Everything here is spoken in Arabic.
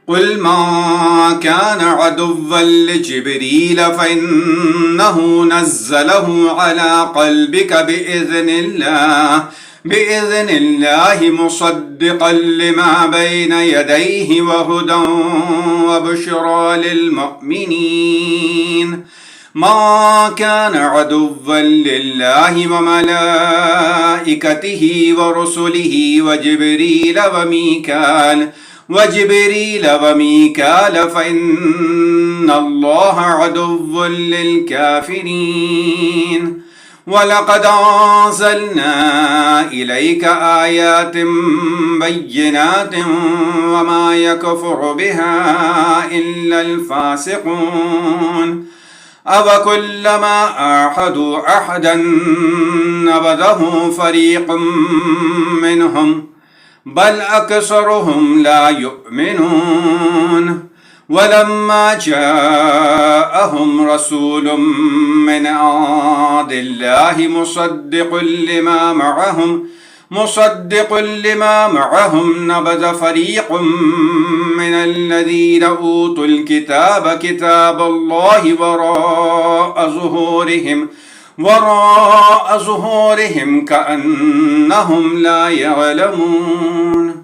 قل ما كان عدوا لجبريل فإنه نزله على قلبك بإذن الله مصدقا لما بين يديه وهدى وبشرى للمؤمنين. ما كان عدوا لله وملائكته ورسله وجبريل وميكال فإن الله عدو للكافرين. ولقد أنزلنا إليك آيات بينات وما يكفر بها إلا الفاسقون. أوكلما عاهدوا عهدا نبذه فريق منهم بل أكثرهم لا يؤمنون. ولما جاءهم رسول من عند الله مصدق لما معهم نبذ فريق من الذين أوتوا الكتاب كتاب الله وراء ظهورهم كأنهم لا يعلمون.